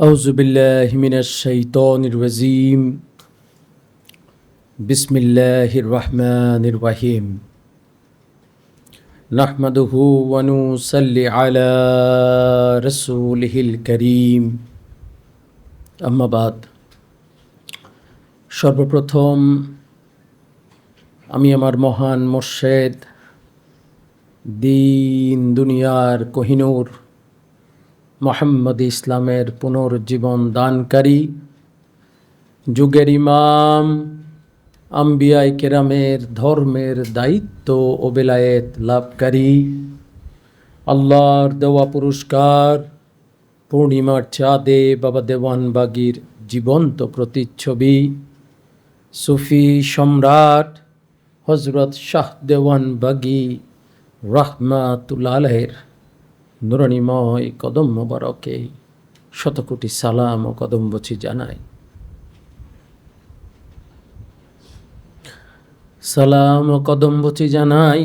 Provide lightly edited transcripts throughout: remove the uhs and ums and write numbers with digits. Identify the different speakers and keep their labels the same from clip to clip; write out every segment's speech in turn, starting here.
Speaker 1: أعوذ بالله من الشيطان الرجيم بسم الله الرحمن الرحيم نحمده ونصلي على رسوله الكريم أما بعد সর্বপ্রথম আমি আমার মহান মুর্শিদ দিন দুনিয়ার কোহিনূর মোহাম্মদ ইসলামের পুনর্জীবন দানকারী যুগের ইমাম আম্বিয়ায়ে কেরামের ধর্মের দায়িত্ব ও বেলায়েত লাভকারী আল্লাহর দেওয়া পুরস্কার পূর্ণিমার চাঁদে বাবা দেওয়ানবাগীর জীবন্ত প্রতিচ্ছবি সুফি সম্রাট হযরত শাহ দেওয়ানবাগী রাহমাতুল্লাহ আলাইহির নুরানিময় কদম মোবারকে শতকোটি সালাম ও কদমবচি জানাই। সালাম ও কদমবচি জানাই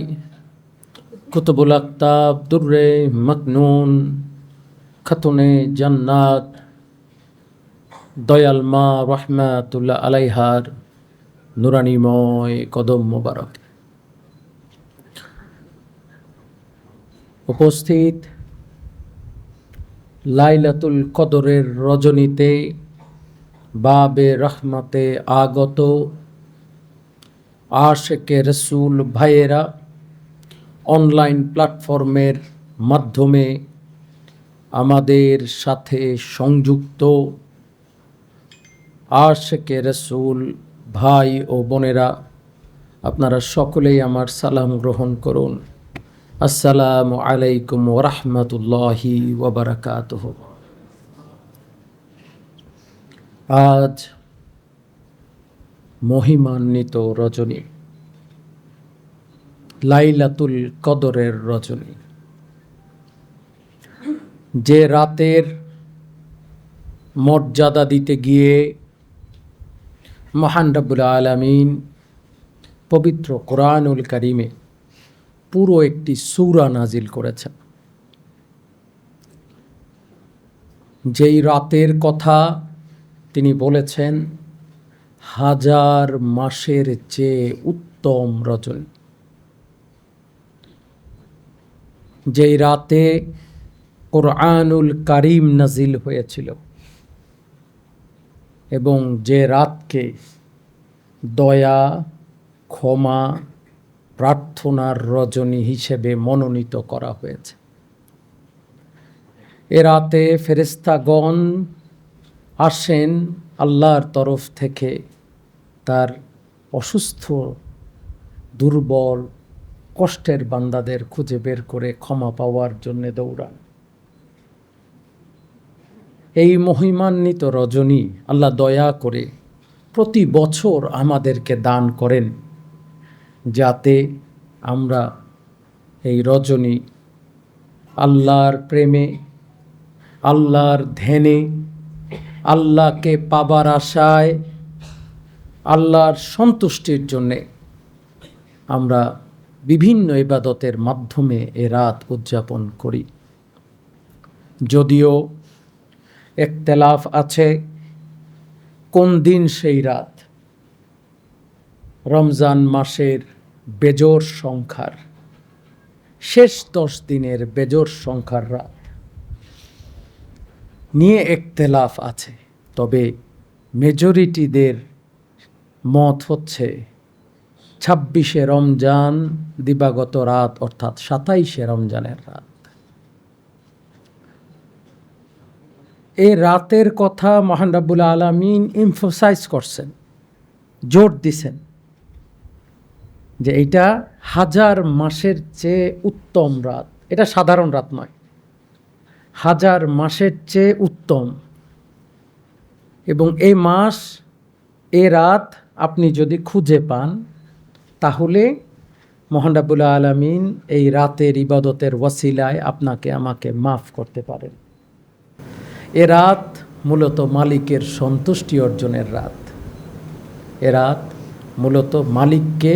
Speaker 1: কুতুবুল আকতাব দুররে মাকনুন খাতুনে জান্নাত দয়াল মা রাহমাতুল্লাহ আলাইহার নুরানিময় কদম মোবারক। উপস্থিত লাইলাতুল কদরের রজনীতে বাবে রহমতে আগত আশিকে রসুল ভাইয়েরা, অনলাইন প্ল্যাটফর্মের মাধ্যমে আমাদের সাথে সংযুক্ত আশিকে রসুল ভাই ও বোনেরা, আপনারা সকলেই আমার সালাম গ্রহণ করুন। আসসালামু আলাইকুম ওয়া রাহমাতুল্লাহি ওয়া বারাকাতুহু। আজ মহিমান্বিত রজনী, লাইলাতুল কদরের রজনী, যে রাতের মর্যাদা দিতে গিয়ে মহান রব্বুল আলামিন পবিত্র কোরআনুল কারীমে পুরো একটি সূরা নাজিল করেছেন। যেই রাতের কথা তিনি বলেছেন হাজার মাসের চেয়ে উত্তম রজনী, যেই রাতে কোরআনুল কারীম নাজিল হয়েছিল এবং যে রাতকে দয়া, ক্ষমা, প্রার্থনার রজনী হিসেবে মনোনীত করা হয়েছে। এ রাতে ফেরেশতাগণ আসেন আল্লাহর তরফ থেকে তার অসুস্থ, দুর্বল, কষ্টের বান্দাদের খুঁজে বের করে ক্ষমা পাওয়ার জন্যে দৌড়ান। এই মহিমান্বিত রজনী আল্লাহ দয়া করে প্রতি বছর আমাদেরকে দান করেন, যাতে আমরা এই রজনী আল্লাহর প্রেমে, আল্লাহর ধ্যানে, আল্লাহকে পাবার আশায়, আল্লাহর সন্তুষ্টির জন্যে আমরা বিভিন্ন ইবাদতের মাধ্যমে এ রাত উদযাপন করি। যদিও ইখতিলাফ আছে কোন দিন সেই রাত। রমজান মাসের বেজোর সংখ্যার শেষ 10 দিনের বেজোর সংখ্যার রাত নিয়ে ইখতিলাফ আছে, তবে মেজরিটিদের মত হচ্ছে 26শে রমজান দিবাগত রাত, অর্থাৎ 27শে রমজানের রাত। এই রাতের কথা মহান রব্বুল আলামিন এমফাসাইজ করছেন, জোর দিছেন যে এটা হাজার মাসের চেয়ে উত্তম রাত। এটা সাধারণ রাত নয়, হাজার মাসের চেয়ে উত্তম। এবং এই মাস, এ রাত আপনি যদি খুঁজে পান, তাহলে মহান রব্বুল আলামিন এই রাতের ইবাদতের ওয়াসিলায় আপনাকে আমাকে মাফ করতে পারেন। এ রাত মূলত মালিকের সন্তুষ্টি অর্জনের রাত। এ রাত মূলত মালিককে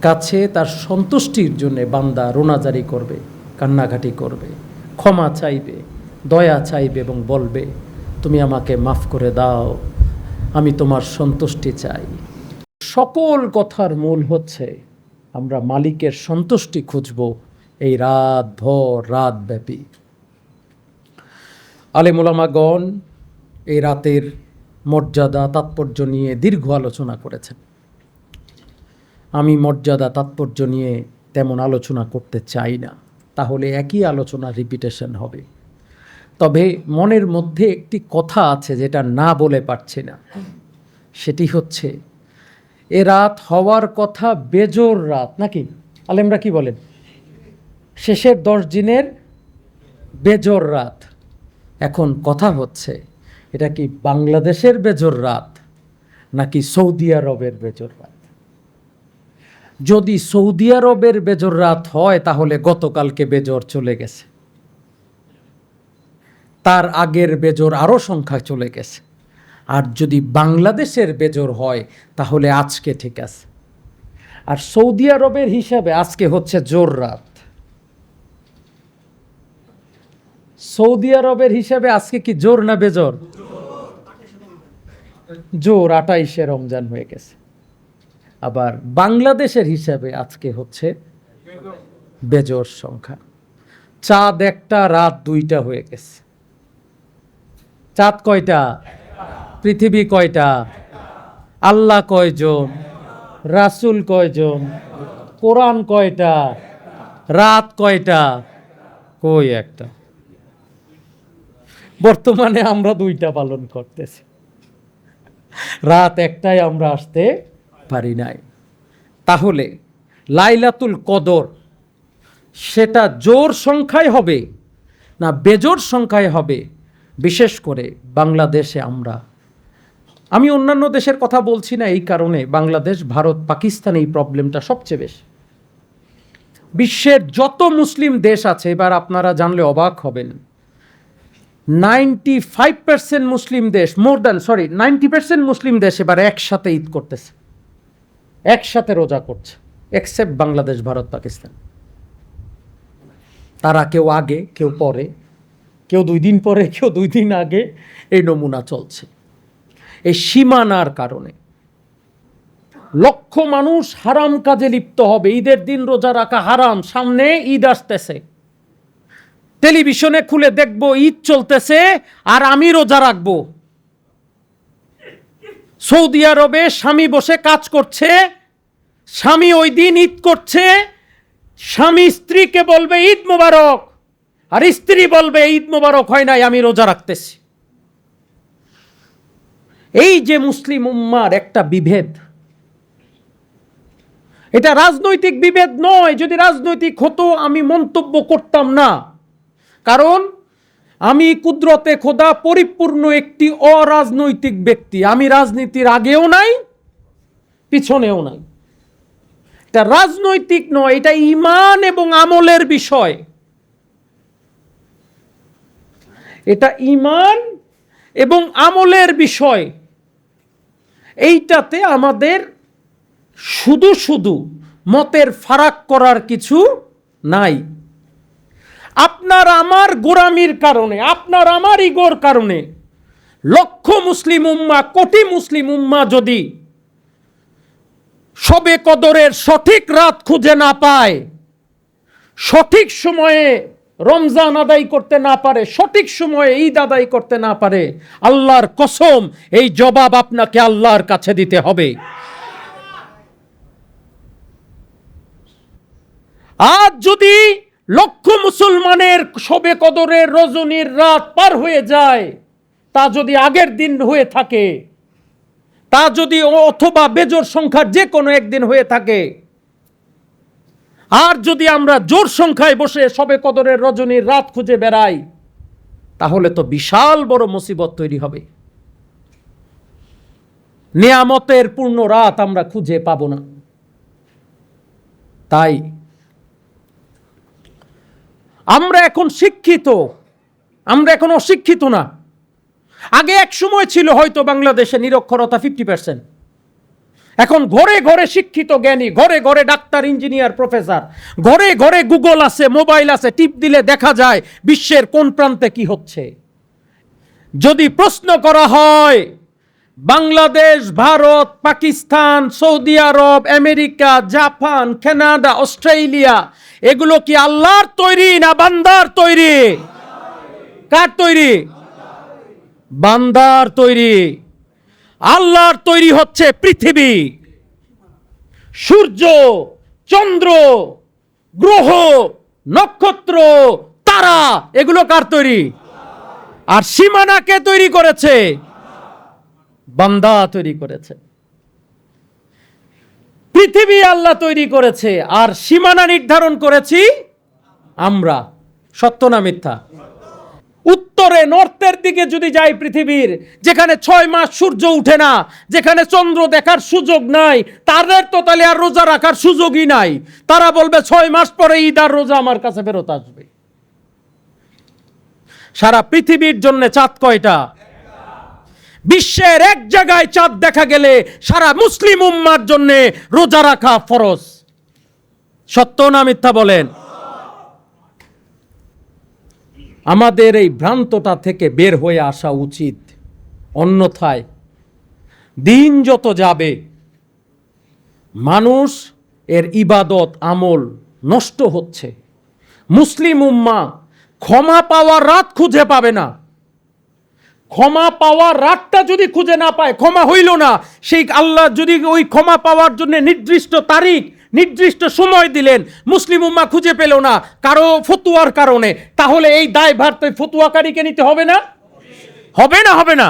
Speaker 1: কাছে তার সন্তুষ্টির জন্যে বান্দা রোনাজারি করবে, কান্নাকাটি করবে, ক্ষমা চাইবে, দয়া চাইবে এবং বলবে তুমি আমাকে মাফ করে দাও, আমি তোমার সন্তুষ্টি চাই। সকল কথার মূল হচ্ছে আমরা মালিকের সন্তুষ্টি খুঁজব এই রাত ভর, রাত ব্যাপী। আলেম ওলামাগণ এই রাতের মর্যাদা তাৎপর্য নিয়ে দীর্ঘ আলোচনা করেছেন। আমি মর্যাদা তাৎপর্য নিয়ে তেমন আলোচনা করতে চাই না, তাহলে একই আলোচনা রিপিটেশন হবে। তবে মনের মধ্যে একটি কথা আছে যেটা না বলে পারছি না, সেটি হচ্ছে এ রাত হওয়ার কথা বেজোর রাত, নাকি আলেমরা কি বলেন? শেষের 10 দিনের বেজোর রাত। এখন কথা হচ্ছে এটা কি বাংলাদেশের বেজোর রাত নাকি সৌদি আরবের বেজোর রাত? যদি সৌদি আরবের বেজোর রাত হয় তাহলে গতকালকে বেজোর চলে গেছে, তার আগের বেজোর আরও সংখ্যা চলে গেছে। আর যদি বাংলাদেশের বেজোর হয় তাহলে আজকে ঠিক আছে। আর সৌদি আরবের হিসাবে আজকে হচ্ছে জোর রাত। সৌদি আরবের হিসাবে আজকে কি জোর না বেজোর? জোর, 28শে রমজান হয়ে গেছে। আবার বাংলাদেশের হিসাবে আজকে হচ্ছে বেজোর সংখ্যা। চাঁদ একটা, রাত 2টা হয়ে গেছে। চাঁদ কয়টা? পৃথিবী কয়টা? আল্লাহ কয়জন? রাসূল কয়জন? কোরআন কয়টা? রাত কয়টা? কই একটা। বর্তমানে আমরা 2টা পালন করতেছি, রাত একটাই আমরা আসতে পারি নাই। তাহলে লাইলাতুল কদর সেটা জোর সংখ্যায় হবে না বেজোর সংখ্যায় হবে? বিশেষ করে বাংলাদেশে আমি অন্যান্য দেশের কথা বলছি না, এই কারণে বাংলাদেশ, ভারত, পাকিস্তান এই প্রবলেমটা সবচেয়ে বেশি। বিশ্বের যত মুসলিম দেশ আছে, এবার আপনারা জানলে অবাক হবেন, 95% মুসলিম দেশ, 90% মুসলিম দেশ এবার একসাথে ঈদ করতেছে, একসাথে রোজা করছে, এক্সেপ্ট বাংলাদেশ, ভারত, পাকিস্তান। তারা কেউ আগে, কেউ পরে, কেউ 2 দিন পরে, কেউ 2 দিন আগে, এই নমুনা চলছে। এই সীমানার কারণে লক্ষ মানুষ হারাম কাজে লিপ্ত হবে। ঈদের দিন রোজা রাখা হারাম, সামনে ঈদ আসতেছে, টেলিভিশনে খুলে দেখব ঈদ চলতেছে আর আমি রোজা রাখবো। সৌদি আরবে স্বামী বসে কাজ করছে, স্বামী ওই দিন ঈদ করছে, স্বামী স্ত্রীকে বলবে ঈদ মোবারক, আর স্ত্রী বলবে ঈদ মোবারক হয় নাই, আমি রোজা রাখতেছি। এই যে মুসলিম উম্মার একটা বিভেদ, এটা রাজনৈতিক বিভেদ নয়। যদি রাজনৈতিক হতো আমি মন্তব্য করতাম না, কারণ আমি কুদরতে খোদা পরিপূর্ণ একটি অরাজনৈতিক ব্যক্তি। আমি রাজনীতির আগেও নাই, পিছনেও নাই। এটা রাজনৈতিক নয়, এটা ঈমান এবং আমলের বিষয়। এটা ঈমান এবং আমলের বিষয়। এইটাতে আমাদের শুধু শুধু মতের ফারাক করার কিছু নাই। আপনার আমার গোরামির কারণে, আপনার আমার ইগোর কারণে লক্ষ মুসলিম উম্মাহ, কোটি মুসলিম উম্মাহ যদি শবে কদরের সঠিক রাত খুঁজে না পায়, সঠিক সময়ে রমজান আদায় করতে না পারে, সঠিক সময়ে ঈদ আদায় করতে না পারে, আল্লাহর কসম এই জবাব আপনাকে আল্লাহর কাছে দিতে হবে। আজ যদি লক্ষ মুসলমানের শবে কদরের রজনীর রাত পার হয়ে যায়, তা যদি আগের দিন হয়ে থাকে, তা যদি অথবা বেজোর সংখ্যার যে কোনো একদিন হয়ে থাকে, আর যদি আমরা জোর সংখ্যায় বসে শবে কদরের রজনীর রাত খুঁজে বেড়াই, তাহলে তো বিশাল বড় মুসিবত তৈরি হবে। নিয়ামতের পূর্ণ রাত আমরা খুঁজে পাবো না। তাই আমরা এখন শিক্ষিত, আমরা এখন অশিক্ষিত না। আগে এক সময় ছিল হয়তো বাংলাদেশে নিরক্ষরতা 50%, এখন ঘরে ঘরে শিক্ষিত জ্ঞানী, ঘরে ঘরে ডাক্তার, ইঞ্জিনিয়ার, প্রফেসর, ঘরে ঘরে গুগল আছে, মোবাইল আছে, টিপ দিলে দেখা যায় বিশ্বের কোন প্রান্তে কি হচ্ছে। যদি প্রশ্ন করা হয় বাংলাদেশ, ভারত, পাকিস্তান, সৌদি আরব, আমেরিকা, জাপান, কানাডা, অস্ট্রেলিয়া এগুলো কি আল্লাহর তৈরি না বান্দার তৈরি? কার তৈরি? বান্দার তৈরি। আল্লাহর তৈরি হচ্ছে পৃথিবী, সূর্য, চন্দ্র, গ্রহ, নক্ষত্র, তারা, এগুলো কার তৈরি? আর সীমানা কে তৈরি করেছে? বান্দা তৈরি করেছে। পৃথিবী আল্লাহ তৈরি করেছে, আর সীমানা নির্ধারণ করেছি আমরা। সত্য না মিথ্যা? উত্তরে নর্থের দিকে যদি যাই পৃথিবীর, যেখানে 6 মাস সূর্য উঠে না, যেখানে চন্দ্র দেখার সুযোগ নাই, তাদের তো তাহলে আর রোজা রাখার সুযোগই নাই। তারা বলবে 6 মাস পরে ঈদ আর রোজা আমার কাছে ফেরত আসবে। সারা পৃথিবীর জন্য চাঁদ কয়টা? বিশ্বের এক জায়গায় চাঁদ দেখা গেলে সারা মুসলিম উম্মার জন্য রোজা রাখা ফরজ। সত্য না মিথ্যা বলেন? আমাদের এই ভ্রান্তটা থেকে বের হয়ে আসা উচিত, অন্যথায় দিন যত যাবে মানুষ এর ইবাদত আমল নষ্ট হচ্ছে। মুসলিম উম্মাহ ক্ষমা পাওয়ার রাত খুঁজে পাবে না। ক্ষমা পাওয়ার রাতটা যদি খুঁজে না পায়, ক্ষমা হইল না, সেই আল্লাহ যদি ওই ক্ষমা পাওয়ার জন্য নির্দিষ্ট তারিখ, নির্দিষ্ট সময় দিলেন, মুসলিম উম্মাহ খুঁজে পেল না কারো ফতুয়ার কারণে, তাহলে এই দায়ভার তো ফতুয়াকারীকে নিতে হবে না? হবে না? হবে না?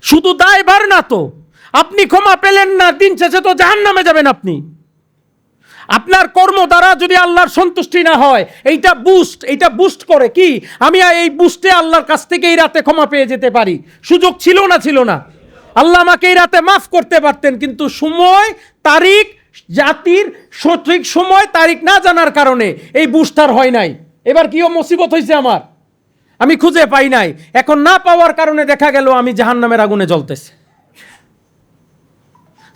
Speaker 1: শুধু দায়ভার না তো, আপনি ক্ষমা পেলেন না, দিন শেষে তো জাহান্নামে যাবেন আপনি। আপনার কর্ম দ্বারা যদি আল্লাহর সন্তুষ্টি না হয়, এইটা বুস্ট করে কি আমি এই বুস্টে আল্লাহর কাছ থেকে এই রাতে ক্ষমা পেয়ে যেতে পারি। সুযোগ ছিল না? ছিল না? আল্লাহ আমাকে এই রাতে মাফ করতে পারতেন, কিন্তু সময়, তারিখ, জাতির সঠিক সময় তারিখ না জানার কারণে এই বুস্টার হয় নাই। এবার কিও মুসিবত হয়েছে আমার, আমি খুঁজে পাই নাই। এখন না পাওয়ার কারণে দেখা গেল আমি জাহান্নামের আগুনে জ্বলতেছি।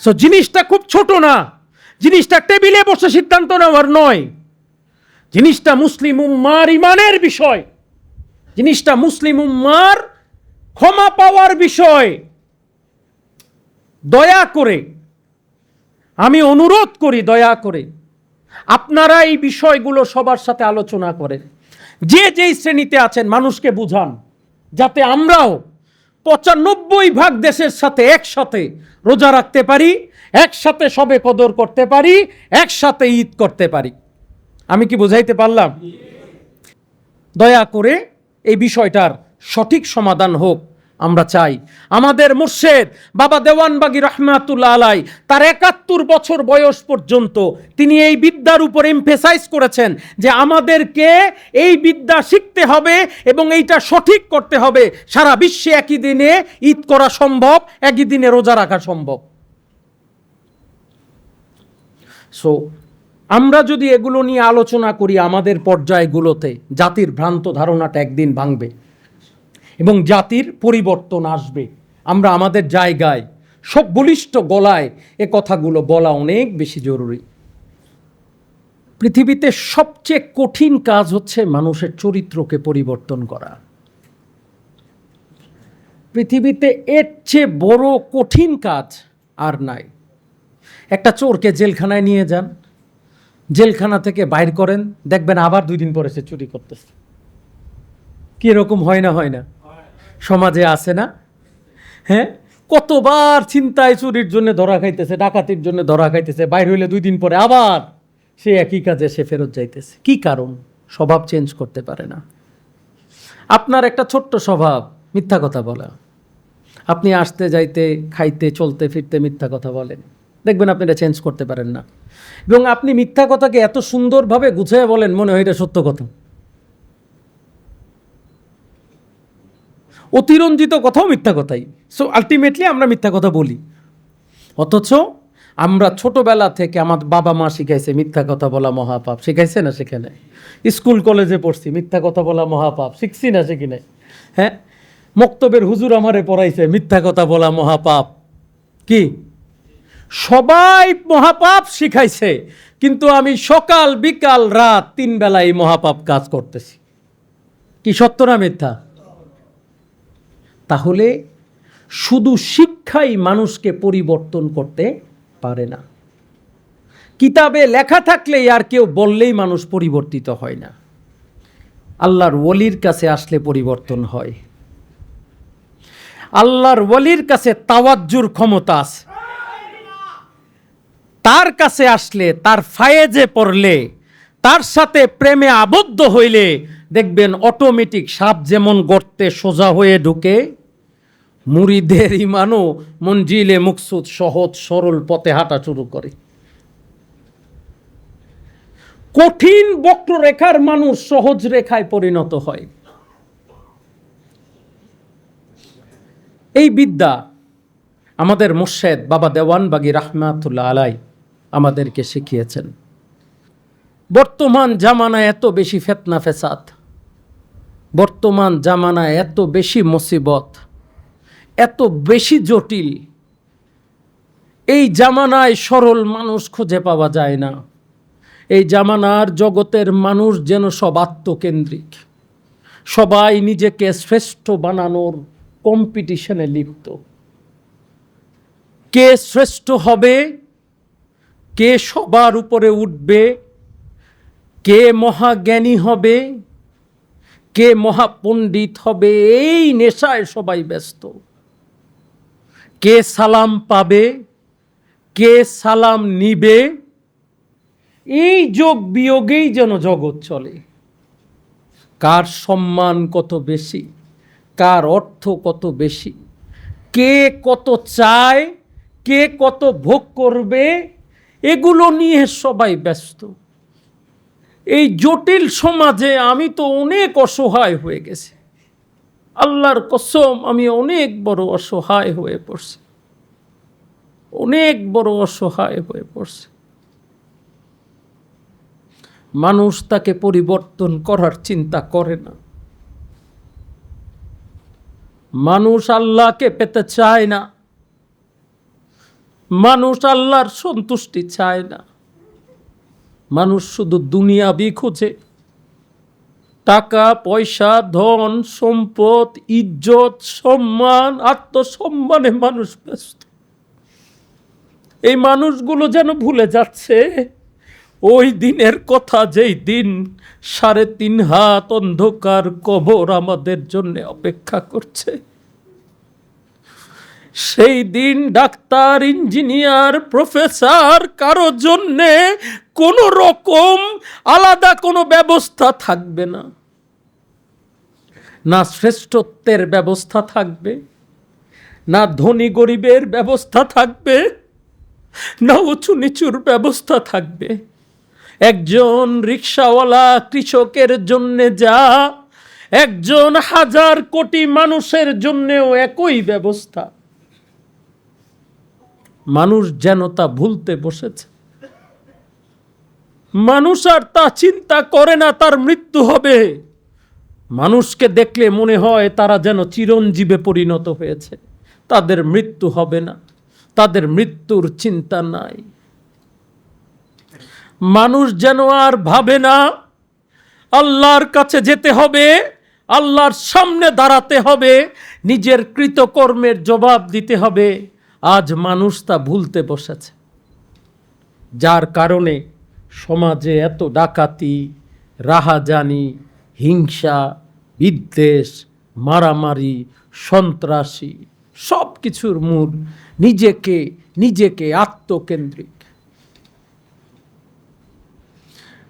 Speaker 1: সো জিনিসটা খুব ছোট না, জিনিসটা টেবিলে বসে সিদ্ধান্ত নেওয়ার নয়, জিনিসটা মুসলিম উম্মার ইমানের বিষয়, জিনিসটা মুসলিম উম্মার ক্ষমা পাওয়ার বিষয়। দয়া করে আমি অনুরোধ করি, দয়া করে আপনারা এই বিষয়গুলো সবার সাথে আলোচনা করেন। যে যেই শ্রেণীতে আছেন মানুষকে বুঝান, যাতে আমরাও 95% দেশের সাথে একসাথে রোজা রাখতে পারি, একসাথে সবে কদর করতে পারি, একসাথে ঈদ করতে পারি। আমি কি বুঝাইতে পারলাম? দয়া করে এই বিষয়টার সঠিক সমাধান হোক আমরা চাই। আমাদের মুর্শেদ বাবা দেওয়ানবাগী রহমাতুল্লাহ আলাই তার 71 বছর বয়স পর্যন্ত তিনি এই বিদ্যার উপর এমফেসাইজ করেছেন যে আমাদেরকে এই বিদ্যা শিখতে হবে এবং এইটা সঠিক করতে হবে। সারা বিশ্বে একই দিনে ঈদ করা সম্ভব, একই দিনে রোজা রাখা সম্ভব। সো আমরা যদি এগুলো নিয়ে আলোচনা করি আমাদের পর্যায়গুলোতে, জাতির ভ্রান্ত ধারণাটা একদিন ভাঙবে এবং জাতির পরিবর্তন আসবে। আমরা আমাদের জায়গায় সব বলিষ্ঠ গলায় এ কথাগুলো বলা অনেক বেশি জরুরি। পৃথিবীতে সবচেয়ে কঠিন কাজ হচ্ছে মানুষের চরিত্রকে পরিবর্তন করা। পৃথিবীতে এর চেয়ে বড় কঠিন কাজ আর নাই। একটা চোরকে জেলখানায় নিয়ে যান, জেলখানা থেকে বাইর করেন, দেখবেন আবার 2 দিন পরে সে চুরি করতেছে। কি এরকম হয় না? হয় না? সমাজে আছে না? হ্যাঁ, কতবার ছিনতাই চুরির জন্য ধরা খাইতেছে, ডাকাতির জন্য ধরা খাইতেছে, বাইর হইলে 2 দিন পরে আবার সে একই কাজে সে ফেরত যাইতেছে। কি কারণ? স্বভাব চেঞ্জ করতে পারে না। আপনার একটা ছোট্ট স্বভাব মিথ্যা কথা বলা, আপনি আসতে যাইতে, খাইতে, চলতে ফিরতে মিথ্যা কথা বলেন, দেখবেন আপনি এটা চেঞ্জ করতে পারেন না। এবং আপনি মিথ্যা কথাকে এত সুন্দরভাবে গুছিয়ে বলেন মনে হয় এটা সত্য কথা। অতিরঞ্জিত কথাও মিথ্যা কথাই। সো আলটিমেটলি আমরা মিথ্যা কথা বলি। অথচ আমরা ছোটবেলা থেকে আমার বাবা মা শিখাইছে মিথ্যা কথা বলা মহাপাপ। শিখাইছে না? সেখানে স্কুল কলেজে পড়ছি, মিথ্যা কথা বলা মহাপাপ শিখছি না? শিখি নাই? হ্যাঁ, মক্তবের হুজুর আমারে পড়াইছে মিথ্যা কথা বলা মহাপাপ। কি সবাই মহাপাপ শিখাইছে, কিন্তু আমি সকাল বিকাল রাত 3 বেলা এই মহাপাপ কাজ করতেছি। কি সত্য না মিথ্যা? তাহলে শুধু শিক্ষাই মানুষকে পরিবর্তন করতে পারে না। কিতাবে লেখা থাকলেই আর কেউ বললেই মানুষ পরিবর্তিত হয় না। আল্লাহর ওলির কাছে আসলে পরিবর্তন হয়। আল্লাহর ওলির কাছে তাওয়াজ্জুর ক্ষমতা আছে। তার কাছে আসলে, তার ফায়েজে পড়লে, তার সাথে প্রেমে আবদ্ধ হইলে দেখবেন অটোমেটিক সাপ যেমন গর্তে সোজা হয়ে ঢুকে, মুরিদের ইমানও মঞ্জিলে মুকসুদ সহজ সরল পথে হাঁটা শুরু করে। কঠিন বক্ররেখার মানুষ সহজ রেখায় পরিণত হয়। এই বিদ্যা আমাদের মুর্শেদ বাবা দেওয়ানবাগী রাহমাতুল্লাহ আলাই আমাদেরকে শিখিয়েছেন। বর্তমান জামানায় এত বেশি ফিতনা ফেসাদ, বর্তমান জামানায় এত বেশি মুসিবত, এত বেশি জটিল, এই জামানায় সরল মানুষ খুঁজে পাওয়া যায় না। এই জামানার জগতের মানুষ যেন সব আত্মকেন্দ্রিক, সবাই নিজেকে শ্রেষ্ঠ বানানোর কম্পিটিশনে লিপ্ত। কে শ্রেষ্ঠ হবে, কে সবার উপরে উঠবে, কে মহাজ্ঞানী হবে, কে মহাপণ্ডিত হবে, এই নেশায় সবাই ব্যস্ত। কে সালাম পাবে, কে সালাম নিবে, এই যোগ বিয়োগেই যেন জগৎ চলে। কার সম্মান কত বেশি, কার অর্থ কত বেশি, কে কত চায়, কে কত ভোগ করবে, এগুলো নিয়ে সবাই ব্যস্ত। এই জটিল সমাজে আমি তো অনেক অসহায় হয়ে গেছি। আল্লাহর কসম, আমি অনেক বড় অসহায় হয়ে পড়ছি, অনেক বড় অসহায় হয়ে পড়ছি। মানুষ তাকে পরিবর্তন করার চিন্তা করে না। মানুষ আল্লাহকে পেতে চায় না, মানুষ আল্লাহর সন্তুষ্টি চায় না। মানুষ শুধু দুনিয়াবি খোঁজে, টাকা পয়সা, ধন সম্পদ, ইজ্জত, সম্মান, আত্মসম্মানে মানুষ ব্যস্ত। এই মানুষগুলো যেন ভুলে যাচ্ছে ওই দিনের কথা, যেই দিন 3.5 হাত অন্ধকার কবর আমাদের জন্য অপেক্ষা করছে। সেই দিন ডাক্তার, ইঞ্জিনিয়ার, প্রফেসর কারো জন্যে কোনো রকম আলাদা কোনো ব্যবস্থা থাকবে না। না শ্রেষ্ঠত্বের ব্যবস্থা থাকবে, না ধনী গরিবের ব্যবস্থা থাকবে, না উঁচু নিচুর ব্যবস্থা থাকবে। একজন রিক্সাওয়ালা কৃষকের জন্য যা, একজন 1000 কোটি মানুষের জন্যও একই ব্যবস্থা। মানুষ যেন তা ভুলতে বসেছে। মানুষ আর তা চিন্তা করে না তার মৃত্যু হবে। মানুষকে দেখলে মনে হয় তারা যেন চিরঞ্জীবে পরিণত হয়েছে, তাদের মৃত্যু হবে না, তাদের মৃত্যুর চিন্তা নাই। মানুষ যেন আর ভাবে না আল্লাহর কাছে যেতে হবে, আল্লাহর সামনে দাঁড়াতে হবে, নিজের কৃতকর্মের জবাব দিতে হবে। আজ মানুষ তা ভুলতে বসেছে, যার কারণে সমাজে এত ডাকাতি, রাহাজানি, হিংসা, বিদ্বেষ, মারামারি, সন্ত্রাসী, সব কিছুর মূল নিজেকে আত্মকেন্দ্রিক।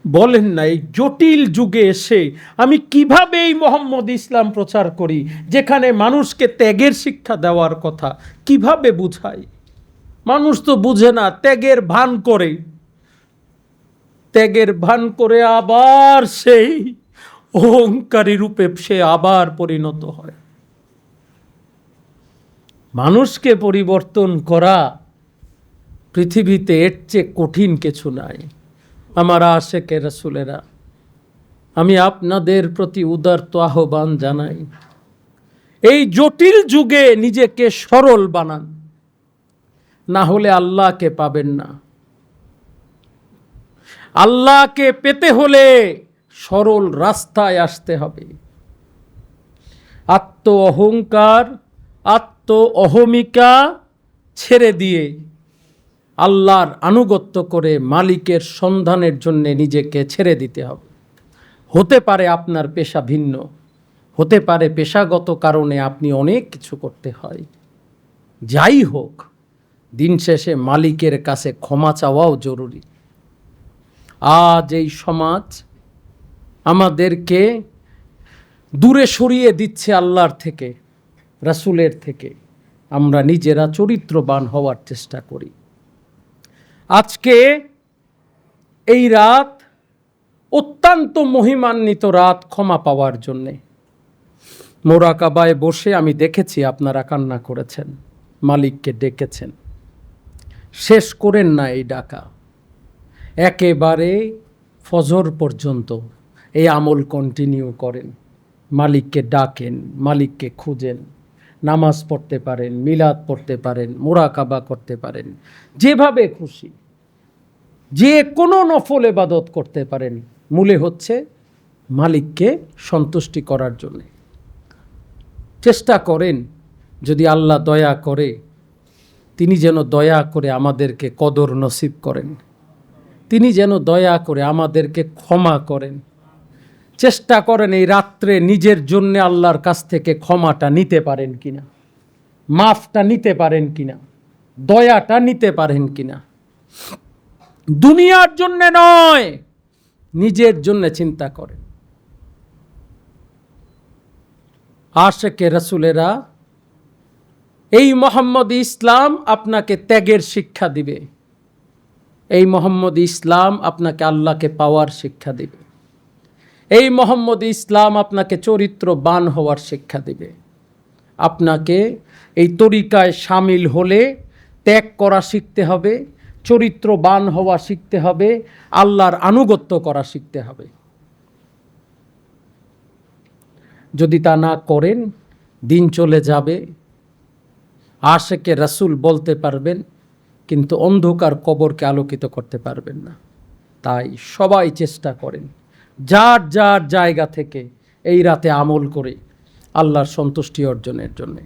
Speaker 1: বলেন না, এই জটিল যুগে এসে আমি কিভাবে এই মোহাম্মদ ইসলাম প্রচার করি, যেখানে মানুষকে ত্যাগের শিক্ষা দেওয়ার কথা, কিভাবে বুঝাই? মানুষ তো বুঝে না, ত্যাগের ভান করে, ত্যাগের ভান করে আবার সেই অহংকারী রূপে সে আবার পরিণত হয়। মানুষকে পরিবর্তন করা পৃথিবীতে এর চেয়ে কঠিন কিছু নাই। আমার আশেকে রাসূলেরা, আমি আপনাদের প্রতি উদারত আহ্বান জানাই, এই জটিল যুগে নিজেকে সরল বানান, না হলে আল্লাহকে পাবেন না। আল্লাহকে পেতে হলে সরল রাস্তায় আসতে হবে। আত্ম অহংকার, অহমিকা ছেড়ে দিয়ে আল্লাহর আনুগত্য করে মালিকের সন্ধানের জন্য নিজেকে ছেড়ে দিতে হবে। হতে পারে আপনার পেশা ভিন্ন, হতে পারে পেশাগত কারণে আপনি অনেক কিছু করতে হয়, যাই হোক দিন শেষে মালিকের কাছে ক্ষমা চাওয়াও জরুরি। আজ এই সমাজ আমাদেরকে দূরে সরিয়ে দিচ্ছে আল্লাহর থেকে, রাসূলের থেকে। আমরা নিজেরা চরিত্রবান হওয়ার চেষ্টা করি। আজকে এই রাত অত্যন্ত মহিমান্বিত রাত ক্ষমা পাওয়ার জন্যে। মোরাকাবায় বসে আমি দেখেছি আপনারা কান্না করেছেন, মালিককে ডেকেছেন, শেষ করেন না এই ডাকা, একেবারে ফজর পর্যন্ত এই আমল কন্টিনিউ করেন। মালিককে ডাকেন, মালিককে খুঁজেন, নামাজ পড়তে পারেন, মিলাদ পড়তে পারেন, মোরাকাবা করতে পারেন, যেভাবে খুশি যে কোনো নফল ইবাদত করতে পারেন। মূলে হচ্ছে মালিককে সন্তুষ্টি করার জন্য চেষ্টা করেন। যদি আল্লাহ দয়া করে, তিনি যেন দয়া করে আমাদেরকে কদর নসিব করেন, তিনি যেন দয়া করে আমাদেরকে ক্ষমা করেন। চেষ্টা করেন এই রাত্রে নিজের জন্য আল্লাহর কাছ থেকে ক্ষমাটা নিতে পারেন কিনা, মাফটা নিতে পারেন কিনা, দয়াটা নিতে পারেন কিনা। দুনিয়ার জন্য নয়, নিজের জন্য চিন্তা করেন। আশেকে রাসূলেরা, এই মোহাম্মদ ইসলাম আপনাকে ত্যাগের শিক্ষা দিবে, এই মোহাম্মদ ইসলাম আপনাকে আল্লাহকে পাওয়ার শিক্ষা দিবে, এই মোহাম্মদ ইসলাম আপনাকে চরিত্রবান হওয়ার শিক্ষা দিবে। আপনাকে এই তরিকায় শামিল হলে ত্যাগ করা শিখতে হবে, চরিত্রবান হওয়া শিখতে হবে, আল্লাহর আনুগত্য করা শিখতে হবে। যদি তা না করেন দিন চলে যাবে, আশেকে রাসূল বলতে পারবেন কিন্তু অন্ধকার কবরকে আলোকিত করতে পারবেন না। তাই সবাই চেষ্টা করেন যার যার জায়গা থেকে এই রাতে আমল করে আল্লাহর সন্তুষ্টি অর্জনের জন্যে।